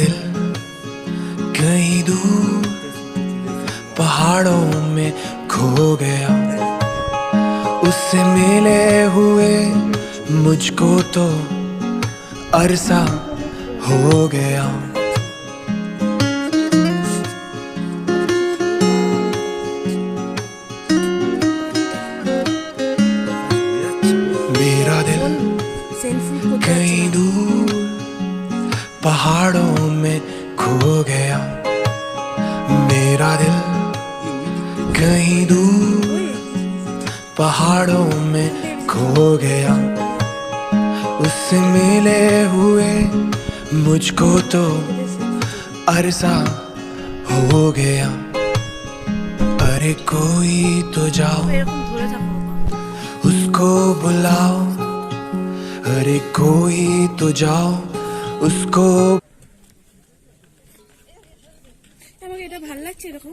दिल कहीं दूर पहाड़ों में खो गया, उससे मिले हुए मुझको तो अरसा हो गया। मेरा दिल कहीं दूर पहाड़ों में खो गया, मेरा दिल कहीं दूर पहाड़ों में खो गया, उससे मिले हुए मुझको तो अरसा हो गया। अरे कोई तो जाओ उसको बुलाओ, अरे कोई तो जाओ उसको। আমাকে এটা ভালো লাগছে এরকম।